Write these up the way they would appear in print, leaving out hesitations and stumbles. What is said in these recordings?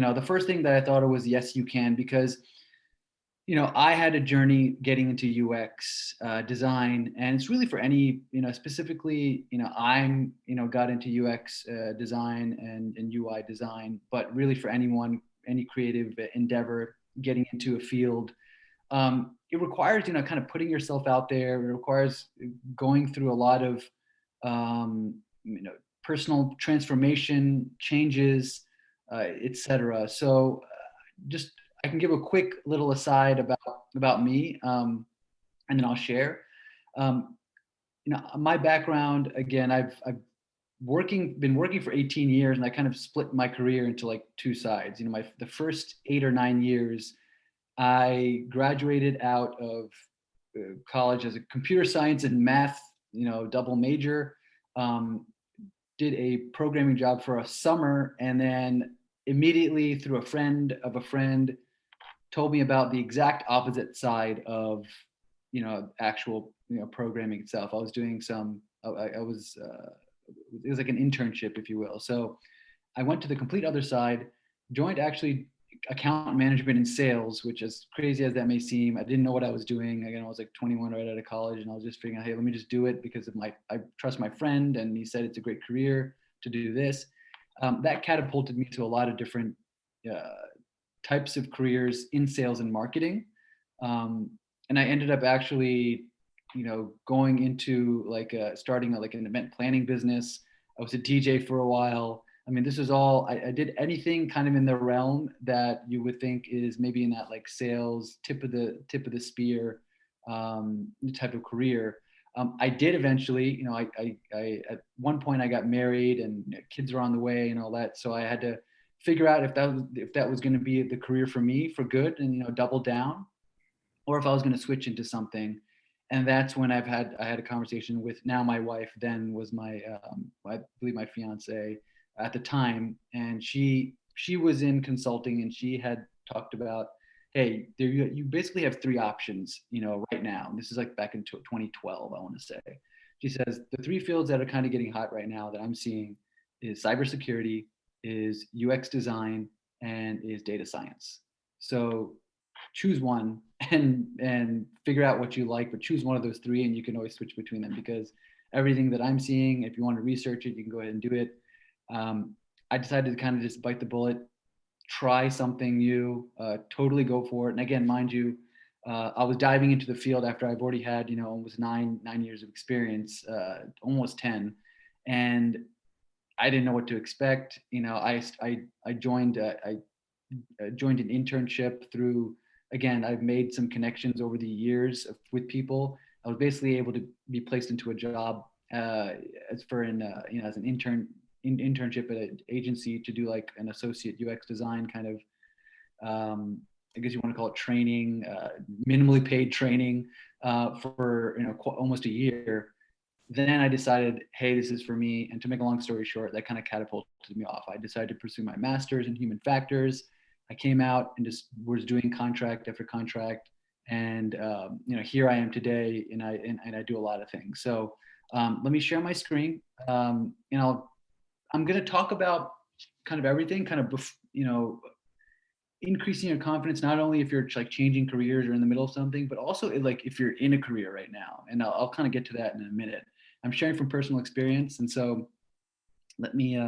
the first thing that I thought of was yes, you can, because I had a journey getting into UX design, and it's really for any, specifically, got into UX design and UI design, but really for anyone, any creative endeavor getting into a field, it requires, kind of putting yourself out there. It requires going through a lot of, um, personal transformation, changes, etc. So just I can give a quick little aside about me, and then I'll share. Um, my background again. I've been working for 18 years, and I kind of split my career into like two sides. The first 8 or 9 years, I graduated out of college as a computer science and math, double major. Um, did a programming job for a summer, and then immediately through a friend of a friend told me about the exact opposite side of actual programming itself. I was doing some I was it was like an internship, if you will. So I went to the complete other side, joined actually account management and sales, which, as crazy as that may seem, I didn't know what I was doing. Again, I was like 21 right out of college, and I was just figuring out, hey, let me just do it because I trust my friend, and he said it's a great career to do this. That catapulted me to a lot of different uh, types of careers in sales and marketing. Um, and I ended up actually, going into like starting like an event planning business. I was a DJ for a while. I mean, this is all I did anything kind of in the realm that you would think is maybe in that like sales tip of the spear type of career. I did eventually, I at one point I got married, and kids are on the way and all that. So I had to figure out if that was going to be the career for me for good, and double down, or if I was going to switch into something. And that's when I had a conversation with now my wife, then was my I believe my fiance at the time, and she was in consulting, and she had talked about, hey, you basically have three options, right now. And this is like back in 2012, I want to say. She says the three fields that are kind of getting hot right now that I'm seeing is cybersecurity, is UX design, and is data science. So choose one and figure out what you like, but choose one of those three, and you can always switch between them, because everything that I'm seeing, if you want to research it, you can go ahead and do it. um, I decided to kind of just bite the bullet, try something new, totally go for it. And again, mind you, I was diving into the field after I've already had, almost nine years of experience, almost 10. And I didn't know what to expect. I joined joined an internship through, again, I've made some connections over the years with people. I was basically able to be placed into a job as an internship at an agency to do like an associate UX design kind of, I guess you want to call it training, minimally paid training, for almost a year. Then I decided, hey, this is for me. And to make a long story short, that kind of catapulted me off. I decided to pursue my master's in human factors. I came out and just was doing contract after contract, and here I am today, and I do a lot of things. So let me share my screen. I'm going to talk about kind of everything, kind of increasing your confidence, not only if you're like changing careers or in the middle of something, but also like if you're in a career right now. And I'll kind of get to that in a minute. I'm sharing from personal experience, and so let me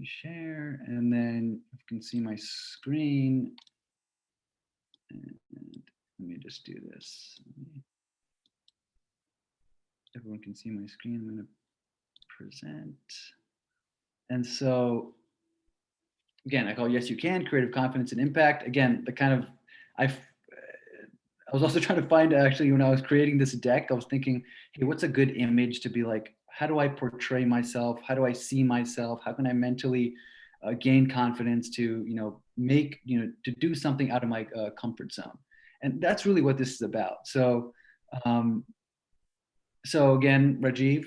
share, and then you can see my screen. And let me just do this. Everyone can see my screen. I'm going to present. And so, again, I call Yes You Can, Creative Confidence and Impact. Again, the kind of, I was also trying to find, actually, when I was creating this deck, I was thinking, hey, what's a good image to be like, how do I portray myself? How do I see myself? How can I mentally gain confidence to, to do something out of my comfort zone? And that's really what this is about. So, so again, Rajiv,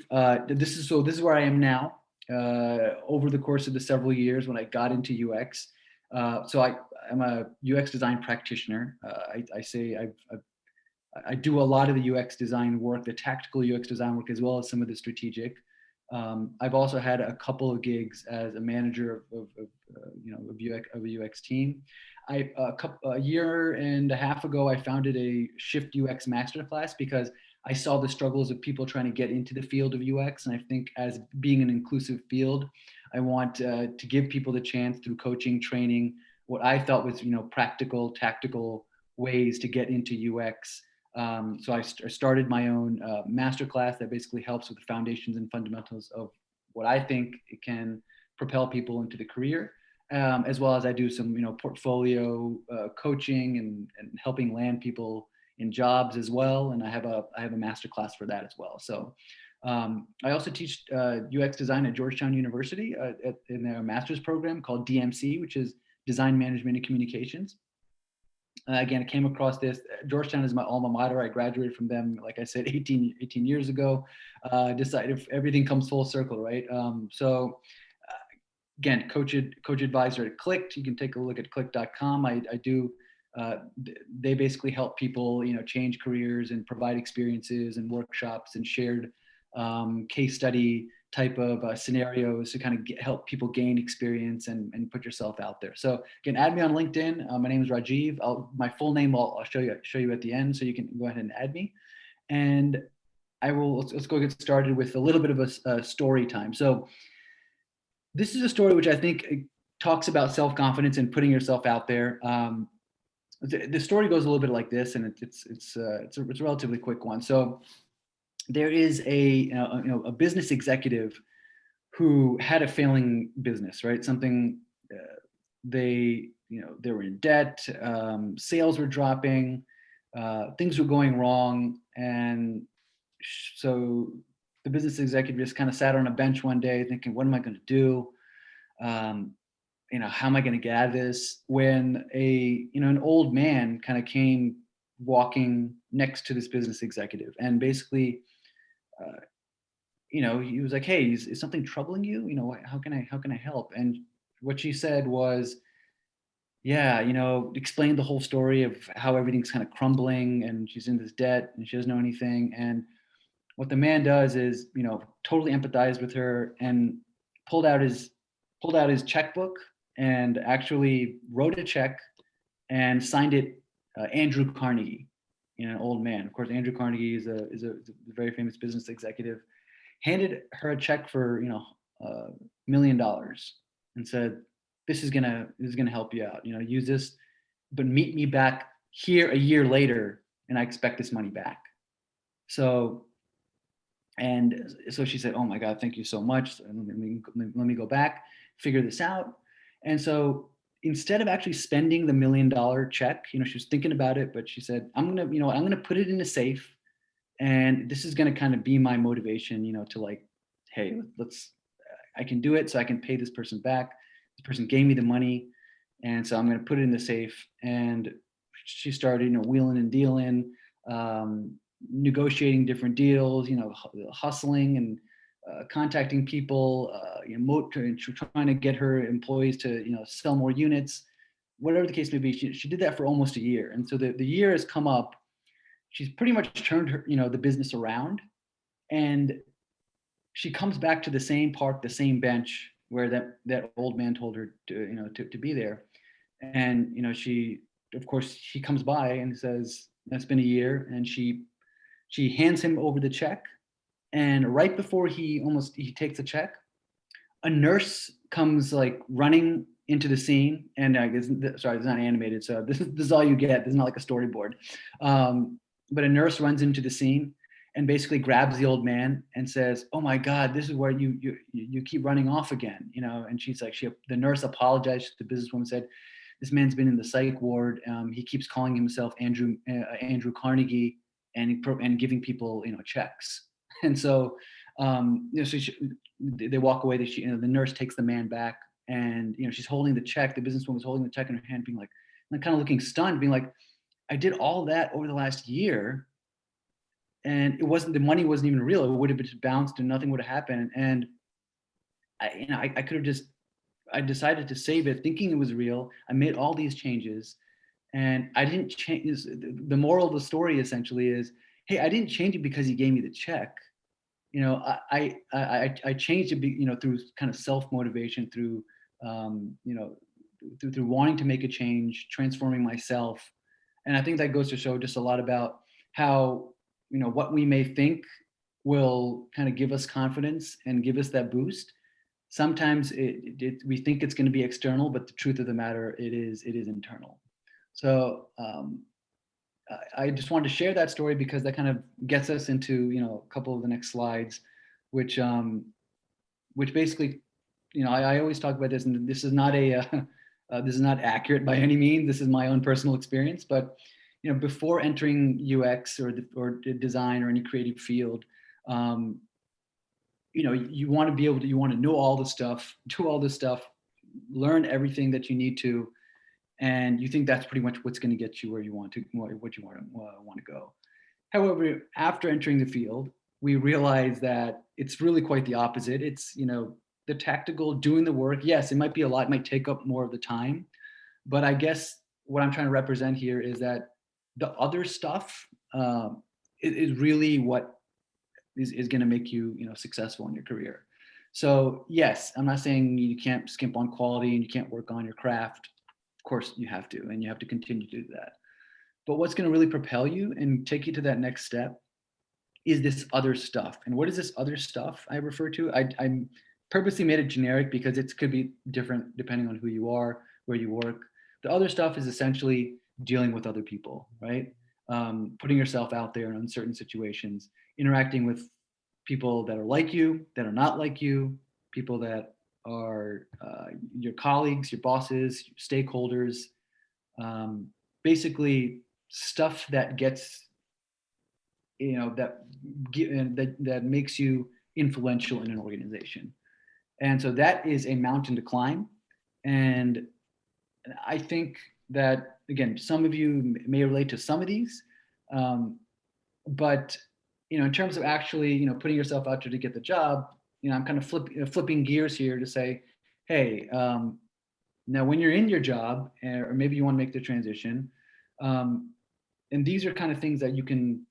this is where I am now. Over the course of the several years when I got into UX, so I'm a UX design practitioner. I say I do a lot of the UX design work, the tactical UX design work, as well as some of the strategic. I've also had a couple of gigs as a manager of a UX team. A year and a half ago, I founded a Shift UX masterclass because I saw the struggles of people trying to get into the field of UX, and I think as being an inclusive field, I want to give people the chance through coaching, training, what I thought was practical, tactical ways to get into UX. So I started my own masterclass that basically helps with the foundations and fundamentals of what I think it can propel people into the career, as well as I do some portfolio coaching and helping land people in jobs as well. And I have a masterclass for that as well. So I also teach UX design at Georgetown University in their master's program called DMC, which is Design Management and Communications. Again, I came across this. Georgetown is my alma mater. I graduated from them, like I said, 18 years ago. Decided if everything comes full circle, right? Again, coach advisor at Clicked. You can take a look at click.com. I do. They basically help people, change careers and provide experiences and workshops and shared case study type of scenarios to kind of help people gain experience and put yourself out there. So again, add me on LinkedIn. My name is Rajiv. My full name I'll show you at the end, so you can go ahead and add me. And I will let's go get started with a little bit of a story time. So this is a story which I think talks about self-confidence and putting yourself out there. The story goes a little bit like this, and it's a relatively quick one. So there is a business executive who had a failing business, right? Something they were in debt, sales were dropping, things were going wrong, and so the business executive just kind of sat on a bench one day thinking, what am I going to do? How am I going to get out of this? When an old man kind of came walking next to this business executive, and basically he was like, hey, is something troubling you? How can I help? And what she said was, yeah, explained the whole story of how everything's kind of crumbling and she's in this debt and she doesn't know anything. And what the man does is, totally empathized with her and pulled out his checkbook and actually wrote a check and signed it Andrew Carnegie, an old man. Of course, Andrew Carnegie is a very famous business executive. Handed her a check for $1 million and said, this is gonna help you out. Use this, but meet me back here a year later, and I expect this money back. So she said, oh my God, thank you so much. Let me go back, figure this out. And so instead of actually spending the $1 million check, she was thinking about it, but she said, I'm gonna put it in a safe. And this is going to kind of be my motivation, to like, hey, I can do it so I can pay this person back. This person gave me the money. And so I'm going to put it in the safe. And she started, wheeling and dealing, negotiating different deals, hustling and contacting people, trying to get her employees to, sell more units, whatever the case may be. She did that for almost a year. And so the year has come up. She's pretty much turned her, the business around, and she comes back to the same park, the same bench where that old man told her to be there. And she comes by and says, it's been a year, and she hands him over the check. And right before he takes the check, a nurse comes like running into the scene. And I guess, sorry, it's not animated, so this is all you get. This is not like a storyboard. But a nurse runs into the scene and basically grabs the old man and says, oh my God, this is where you keep running off again, and she's like, the nurse apologized. The businesswoman said, this man's been in the psych ward. He keeps calling himself Andrew Carnegie and giving people, checks. And so, so they walk away. The nurse takes the man back, and, she's holding the check. The businesswoman was holding the check in her hand, being like, and kind of looking stunned, being like, I did all that over the last year, and the money wasn't even real. It would have just bounced and nothing would have happened. And I could have I decided to save it thinking it was real. I made all these changes and I didn't change. The moral of the story essentially is, hey, I didn't change it because he gave me the check. I changed it, through kind of self motivation, through through wanting to make a change, transforming myself, and I think that goes to show just a lot about how what we may think will kind of give us confidence and give us that boost. Sometimes we think it's going to be external, but the truth of the matter, it is internal. So I just wanted to share that story because that kind of gets us into a couple of the next slides, which which basically, I always talk about this, and this is not this is not accurate by any means. This is my own personal experience, but before entering UX or design or any creative field, um, you want to be able to, you want to know all the stuff, do all this stuff, learn everything that you need to, and you think that's pretty much what's going to get you where you want to, what you want to go. However, after entering the field, we realize that it's really quite the opposite. It's the tactical, doing the work. Yes, it might be a lot, it might take up more of the time, but I guess what I'm trying to represent here is that the other stuff is really what is going to make you successful in your career. So yes, I'm not saying you can't skimp on quality and you can't work on your craft. Of course you have to, and you have to continue to do that. But what's going to really propel you and take you to that next step is this other stuff. And what is this other stuff I refer to? I purposely made it generic because it could be different depending on who you are, where you work. The other stuff is essentially dealing with other people, right? Putting yourself out there in uncertain situations, interacting with people that are like you, that are not like you, people that are your colleagues, your bosses, your stakeholders, basically stuff that gets, that makes you influential in an organization. And so that is a mountain to climb. And I think that, again, some of you may relate to some of these, but in terms of actually putting yourself out there to get the job, I'm kind of flipping gears here to say, hey, now when you're in your job, or maybe you want to make the transition, and these are kind of things that you can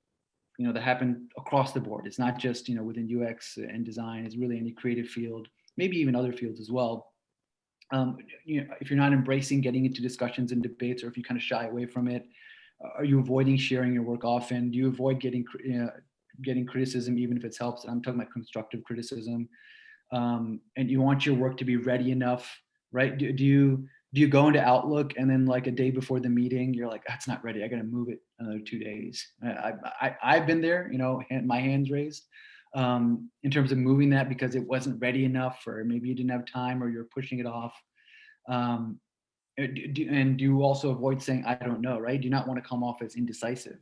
that happen across the board. It's not just within UX and design. It's really any creative field, maybe even other fields as well. If you're not embracing getting into discussions and debates, or if you kind of shy away from it, are you avoiding sharing your work often? Do you avoid getting criticism, even if it helps? I'm talking about constructive criticism. And you want your work to be ready enough, right? Do you go into Outlook and then like a day before the meeting, you're like, that's not ready, I got to move it another 2 days? I've been there, my hands raised, in terms of moving that because it wasn't ready enough, or maybe you didn't have time, or you're pushing it off. And do you also avoid saying, I don't know, right? Do you not want to come off as indecisive?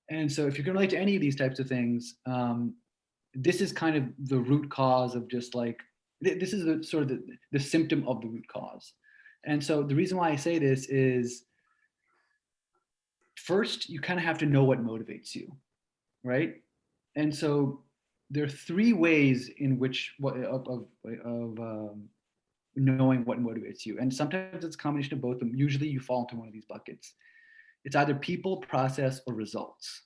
And so if you can relate to any of these types of things, this is kind of the root cause of just like, this is the sort of the symptom of the root cause. And so the reason why I say this is, first, you kind of have to know what motivates you, right? And so there are three ways in which knowing what motivates you. And sometimes it's a combination of both, but usually you fall into one of these buckets. It's either people, process, or results.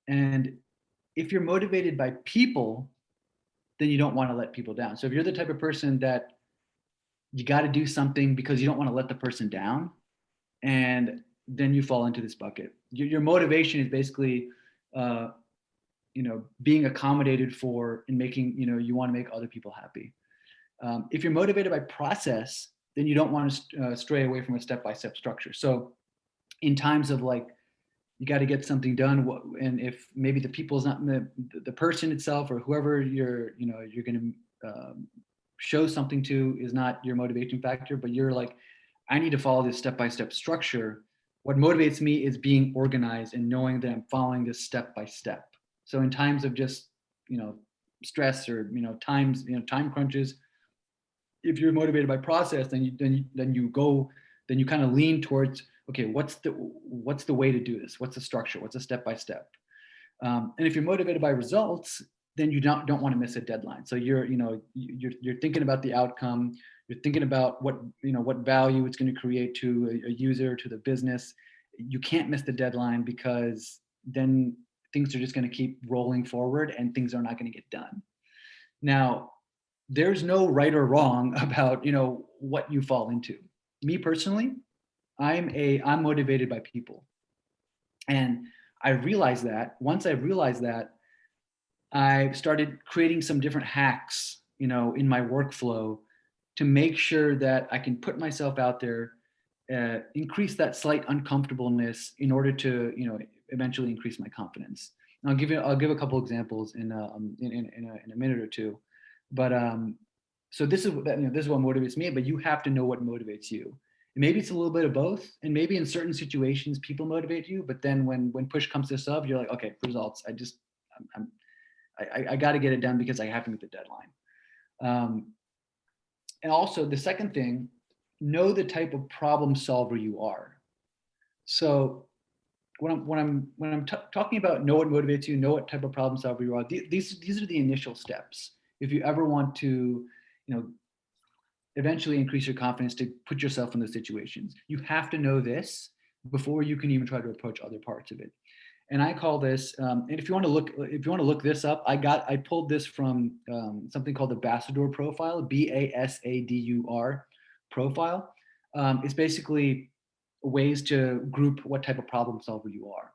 And if you're motivated by people, then you don't want to let people down. So if you're the type of person that you got to do something because you don't want to let the person down, and then you fall into this bucket. Your motivation is basically, being accommodated for and making, you want to make other people happy. If you're motivated by process, then you don't want to stray away from a step-by-step structure. So in times of like, you got to get something done, and if maybe the people is not the person itself, or whoever you're going to show something to is not your motivation factor, but you're like, I need to follow this step-by-step structure. What motivates me is being organized and knowing that I'm following this step-by-step. So in times of just, stress, or, time crunches, if you're motivated by process, then you kind of lean towards, okay, what's the way to do this? What's the structure? What's the step-by-step? And if you're motivated by results, then you don't want to miss a deadline. So you're thinking about the outcome. You're thinking about what value it's going to create to a user, to the business. You can't miss the deadline, because then things are just going to keep rolling forward and things are not going to get done. Now, there's no right or wrong about, what you fall into. Me personally, I'm motivated by people. And I realized that once I realized that, I started creating some different hacks, in my workflow to make sure that I can put myself out there, increase that slight uncomfortableness in order to, eventually increase my confidence. And I'll give a couple examples in a minute or two, but so this is what motivates me. But you have to know what motivates you. And maybe it's a little bit of both, and maybe in certain situations people motivate you, but then when push comes to shove, you're like, okay, results. I'm I got to get it done because I have to meet the deadline. Um, and also the second thing, know the type of problem solver you are. So when I'm talking about know what motivates you, know what type of problem solver you are. These are the initial steps. If you ever want to, eventually increase your confidence to put yourself in those situations, you have to know this before you can even try to approach other parts of it. And I call this, and if you want to look this up, I pulled this from something called the Basadur profile, Basadur profile. It's basically ways to group what type of problem solver you are.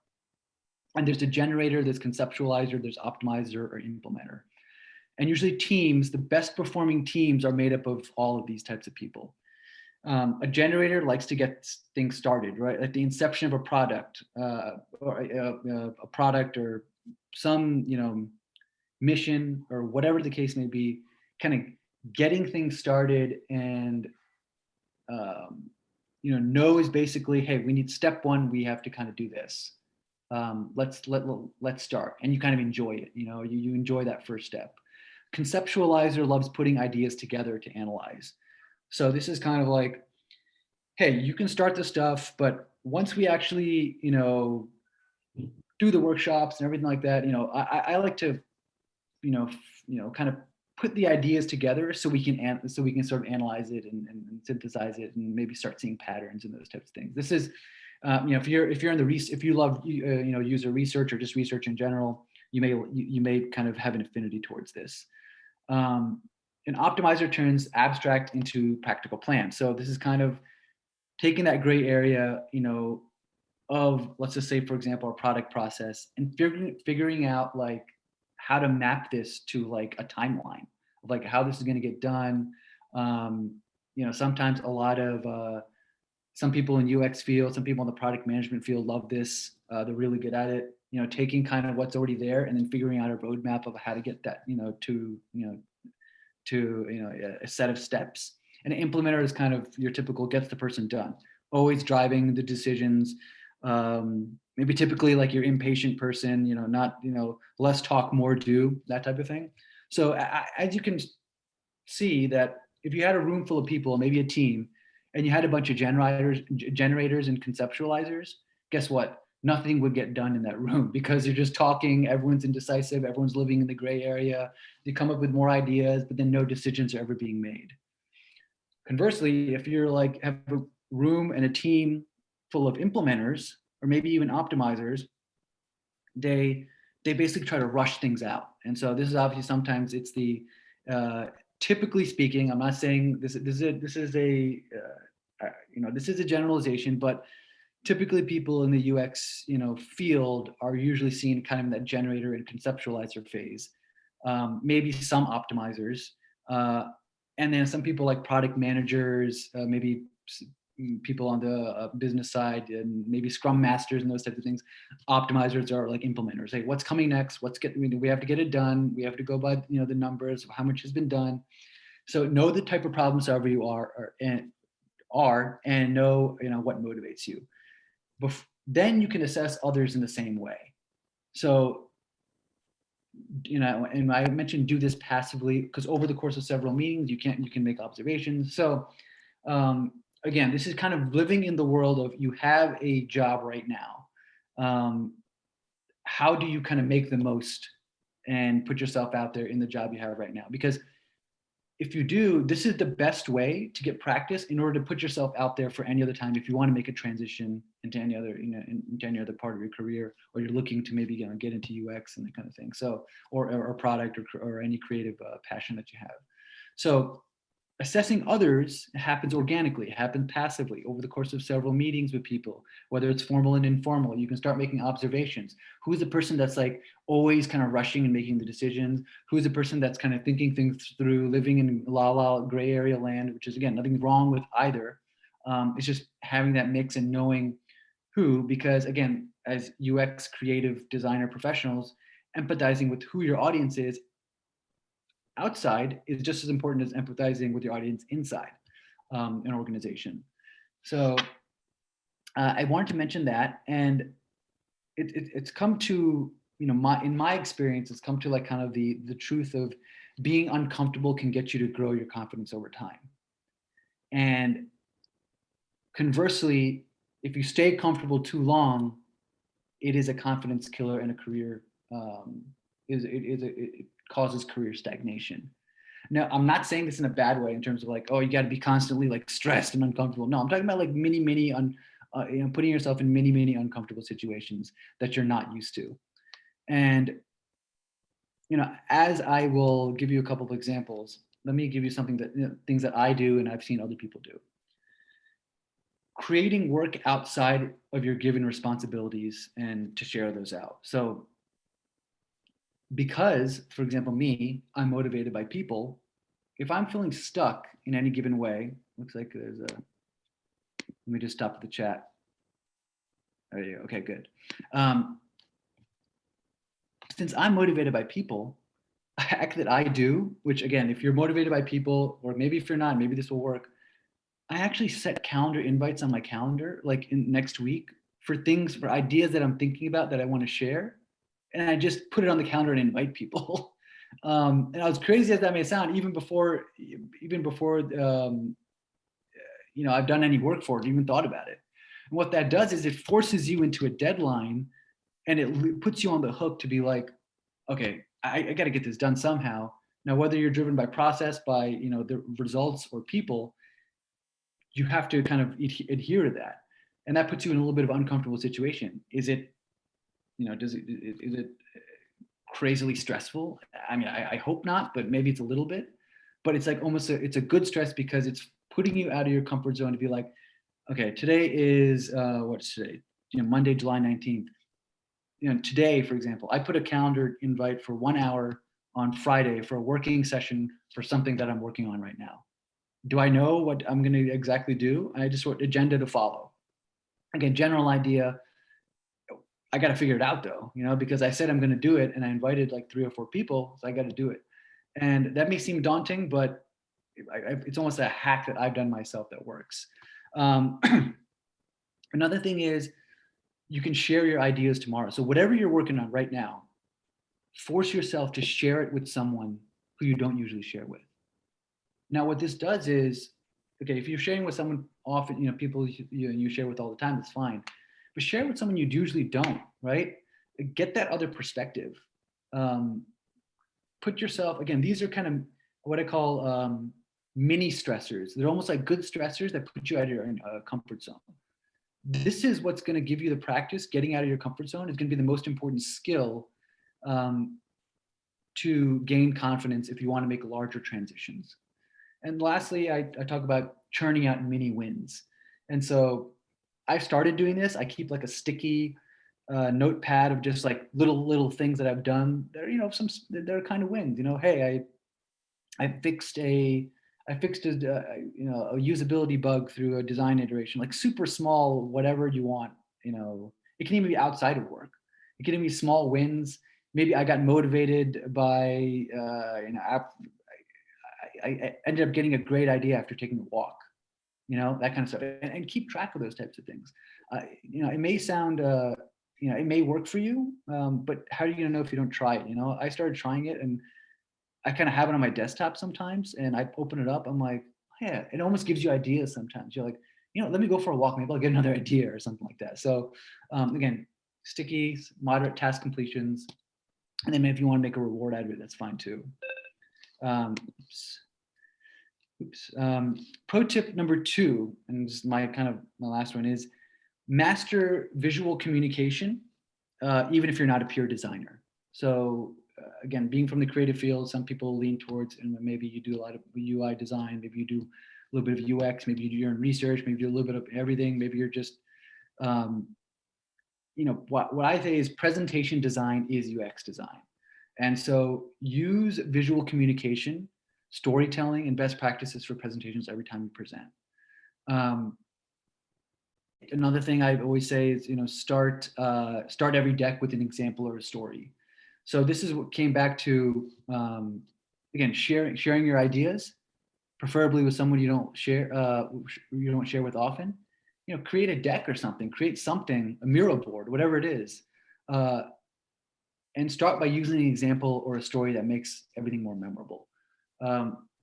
And there's a generator, there's conceptualizer, there's optimizer or implementer. And usually the best performing teams are made up of all of these types of people. A generator likes to get things started, right? Like the inception of a product, or a product, or some, mission, or whatever the case may be, kind of getting things started, and know is basically, hey, we need step one, we have to kind of do this. Let's start, and you kind of enjoy it. You enjoy that first step. Conceptualizer loves putting ideas together to analyze. So this is kind of like, hey, you can start the stuff, but once we actually, do the workshops and everything like that, I like to, kind of put the ideas together so we can sort of analyze it and synthesize it and maybe start seeing patterns and those types of things. This is, if you're in if you love, user research or just research in general, you may kind of have an affinity towards this. An optimizer turns abstract into practical plans. So this is kind of taking that gray area, of, let's just say, for example, a product process, and figuring out like how to map this to like a timeline of like how this is going to get done. Sometimes a lot of some people in UX field, some people in the product management field love this. They're really good at it. Taking kind of what's already there and then figuring out a roadmap of how to get that, to a set of steps. And an implementer is kind of your typical gets the person done, always driving the decisions. Maybe typically like your impatient person, not, less talk, more do, that type of thing. So as you can see that if you had a room full of people, maybe a team, and you had a bunch of generators and conceptualizers, guess what? Nothing would get done in that room because you're just talking, everyone's indecisive, everyone's living in the gray area. They come up with more ideas, but then no decisions are ever being made. Conversely, if you're like have a room and a team full of implementers or maybe even optimizers, they basically try to rush things out. And so this is obviously sometimes it's the typically speaking, I'm not saying this is a generalization, but typically people in the UX field are usually seen kind of in that generator and conceptualizer phase. Maybe some optimizers, and then some people like product managers, maybe people on the business side, and maybe scrum masters and those types of things. Optimizers are like implementers. Hey, what's coming next? We have to get it done. We have to go by the numbers of how much has been done. So know the type of problem solver you are and know what motivates you. Then you can assess others in the same way. So and I mentioned do this passively because over the course of several meetings you can make observations. So again, this is kind of living in the world of you have a job right now. How do you kind of make the most and put yourself out there in the job you have right now? Because if you do, this is the best way to get practice in order to put yourself out there for any other time if you want to make a transition into any other, into any other part of your career, or you're looking to maybe get into UX and that kind of thing. So, or product, or any creative passion that you have. So assessing others happens organically, happens passively over the course of several meetings with people, whether it's formal and informal. You can start making observations. Who's the person that's like always kind of rushing and making the decisions? Who's the person that's kind of thinking things through, living in la gray area land, which is, again, nothing wrong with either. It's just having that mix and knowing who, because again, as UX creative designer professionals, empathizing with who your audience is outside is just as important as empathizing with your audience inside an organization. So I wanted to mention that, and it's come to, in my experience, it's come to like kind of the truth of being uncomfortable can get you to grow your confidence over time. And conversely, if you stay comfortable too long, it is a confidence killer and a career, it causes career stagnation. Now, I'm not saying this in a bad way in terms of like, oh, you got to be constantly like stressed and uncomfortable. No, I'm talking about like putting yourself in many uncomfortable situations that you're not used to. And, as I will give you a couple of examples, let me give you something that, things that I do and I've seen other people do. Creating work outside of your given responsibilities and to share those out. So because, for example, me, I'm motivated by people. If I'm feeling stuck in any given way, looks like there's let me just stop the chat. There you go. Okay, good. Since I'm motivated by people, a hack that I do, which again, if you're motivated by people, or maybe if you're not, maybe this will work. I actually set calendar invites on my calendar, like in next week, for ideas that I'm thinking about that I want to share. And I just put it on the calendar and invite people. And as crazy as that may sound, even before I've done any work for it, even thought about it. And what that does is it forces you into a deadline, and it puts you on the hook to be like, okay, I got to get this done somehow. Now, whether you're driven by process, by the results, or people, you have to kind of adhere to that, and that puts you in a little bit of an uncomfortable situation. Is it is it crazily stressful? I mean, I hope not, but maybe it's a little bit. But it's like it's a good stress because it's putting you out of your comfort zone to be like, okay, today is what's today? Monday, July 19th. Today, for example, I put a calendar invite for 1 hour on Friday for a working session for something that I'm working on right now. Do I know what I'm going to exactly do? I just want agenda to follow. Again, general idea. I got to figure it out though, because I said I'm going to do it and I invited like 3 or 4 people, so I got to do it. And that may seem daunting, but it's almost a hack that I've done myself that works. Another thing is you can share your ideas tomorrow. So whatever you're working on right now, force yourself to share it with someone who you don't usually share with. Now, what this does is, okay, if you're sharing with someone often, people you share with all the time, that's fine. But share with someone you usually don't, right? Get that other perspective. Put yourself, again, these are kind of what I call mini stressors. They're almost like good stressors that put you out of your comfort zone. This is what's going to give you the practice. Getting out of your comfort zone is going to be the most important skill to gain confidence if you want to make larger transitions. And lastly, I talk about churning out mini wins. And so I've started doing this. I keep like a sticky notepad of just like little things that I've done. They're kind of wins. Hey, I fixed a usability bug through a design iteration, like super small, whatever you want. It can even be outside of work. It can even be small wins. Maybe I got motivated by I ended up getting a great idea after taking a walk. That kind of stuff, and keep track of those types of things. It may sound it may work for you, but how are you going to know if you don't try it? I started trying it, and I kind of have it on my desktop sometimes, and I open it up. I'm like, yeah, it almost gives you ideas sometimes. You're like, let me go for a walk. Maybe I'll get another idea or something like that. So again, sticky, moderate task completions. And then if you want to make a reward out of it, that's fine too. Oops. Pro tip number 2, and this is my last one, is master visual communication, even if you're not a pure designer. So again, being from the creative field, some people lean towards, and maybe you do a lot of UI design, maybe you do a little bit of UX, maybe you do your own research, maybe you do a little bit of everything, maybe you're just, um, what I say is presentation design is UX design. And so use visual communication, storytelling, and best practices for presentations every time you present. Um, Another thing I always say is, start every deck with an example or a story. So this is what came back to, again, sharing your ideas, preferably with someone you don't share with often. Create a deck or something, create something, a mural board, whatever it is, uh, and start by using an example or a story that makes everything more memorable.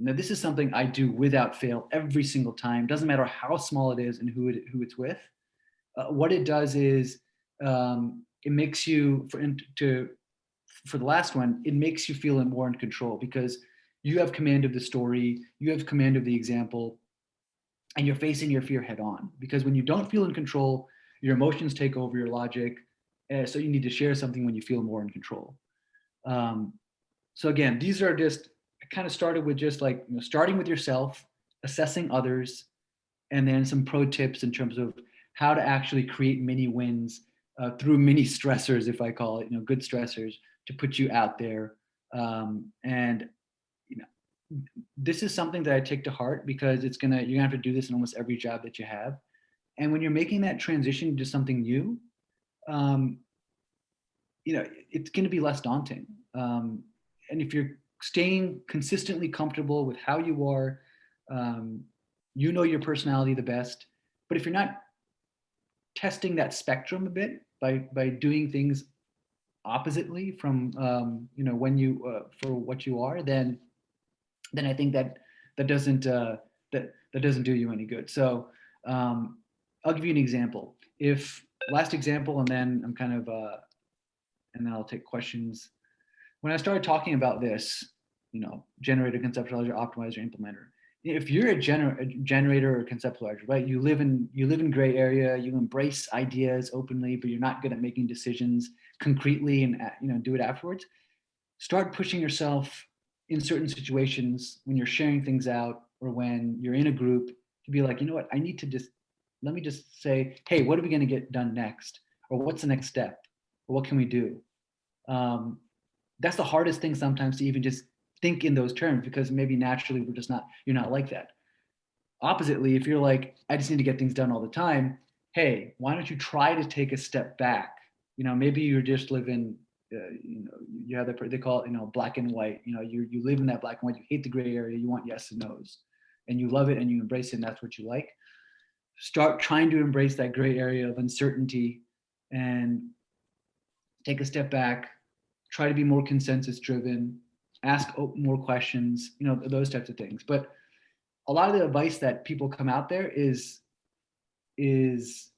Now, this is something I do without fail every single time. Doesn't matter how small it is and who it's with. What it does is, it makes you for the last one, it makes you feel more in control because you have command of the story, you have command of the example, and you're facing your fear head on. Because when you don't feel in control, your emotions take over your logic. So you need to share something when you feel more in control. Um, so again, these are just, I kind of started with just like, starting with yourself, assessing others, and then some pro tips in terms of how to actually create mini wins through mini stressors, if I call it, good stressors to put you out there. And you know, this is something that I take to heart because you're gonna have to do this in almost every job that you have. And when you're making that transition to something new, um, it's going to be less daunting. And if you're staying consistently comfortable with how you are, um, your personality the best. But if you're not testing that spectrum a bit by doing things oppositely from, when you for what you are, then I think that doesn't that doesn't do you any good. So I'll give you an example. If last example, and then and then I'll take questions. When I started talking about this, generator, conceptualizer, optimizer, implementer. If you're a generator or conceptualizer, right? You live in gray area. You embrace ideas openly, but you're not good at making decisions concretely, and do it afterwards. Start pushing yourself in certain situations when you're sharing things out or when you're in a group to be like, you know what? I need to just let me just say, hey, what are we going to get done next, or what's the next step, or what can we do? Um, that's the hardest thing sometimes to even just think in those terms because maybe naturally you're not like that. Oppositely, if you're like, I just need to get things done all the time, hey, why don't you try to take a step back? Maybe you're just living, you have that, they call it, black and white. You live in that black and white, you hate the gray area, you want yes and no's, and you love it and you embrace it, and that's what you like. Start trying to embrace that gray area of uncertainty and take a step back, try to be more consensus driven, ask more questions, those types of things. But a lot of the advice that people come out there is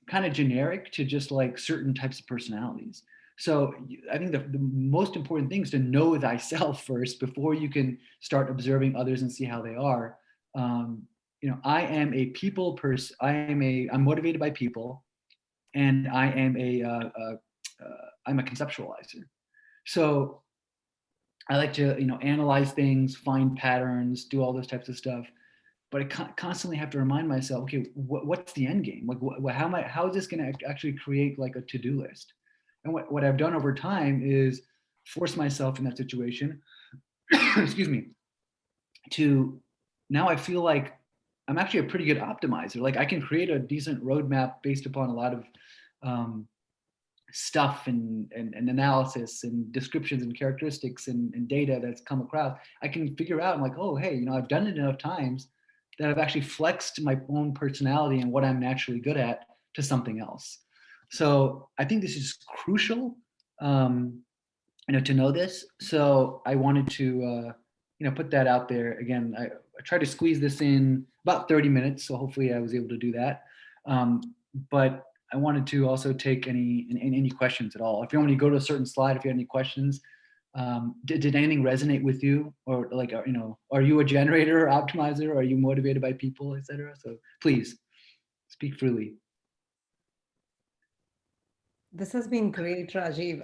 kind of generic to just like certain types of personalities. So I think the most important thing is to know thyself first before you can start observing others and see how they are. I am a people person. I'm motivated by people, and I am I'm a conceptualizer. So I like to, analyze things, find patterns, do all those types of stuff. But I constantly have to remind myself, okay, what's the end game? Like, how is this going to actually create like a to-do list? And what I've done over time is force myself in that situation, excuse me, to now I feel like I'm actually a pretty good optimizer. Like I can create a decent roadmap based upon a lot of um, stuff and analysis and descriptions and characteristics and data that's come across. I can figure out, I'm like, oh, hey, I've done it enough times that I've actually flexed my own personality and what I'm naturally good at to something else. So I think this is crucial, to know this. So I wanted to, put that out there. Again, I tried to squeeze this in about 30 minutes, so hopefully I was able to do that. But I wanted to also take any questions at all. If you want me to go to a certain slide, if you have any questions, Did anything resonate with you, or like, you know, are you a generator or optimizer? Are you motivated by people, etc.? So please speak freely. This has been great, Rajiv.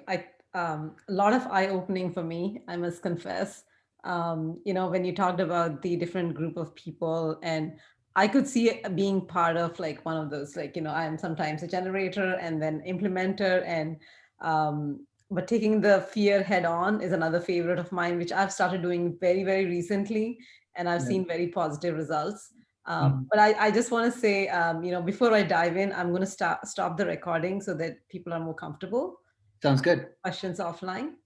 A lot of eye-opening for me, I must confess. When you talked about the different group of people, and I could see it being part of like one of those, like, I'm sometimes a generator and then implementer, and but taking the fear head on is another favorite of mine, which I've started doing very, very recently, and I've Yeah. seen very positive results. Mhm. But I just want to say, before I dive in, I'm going to stop the recording so that people are more comfortable. Sounds good. Questions offline.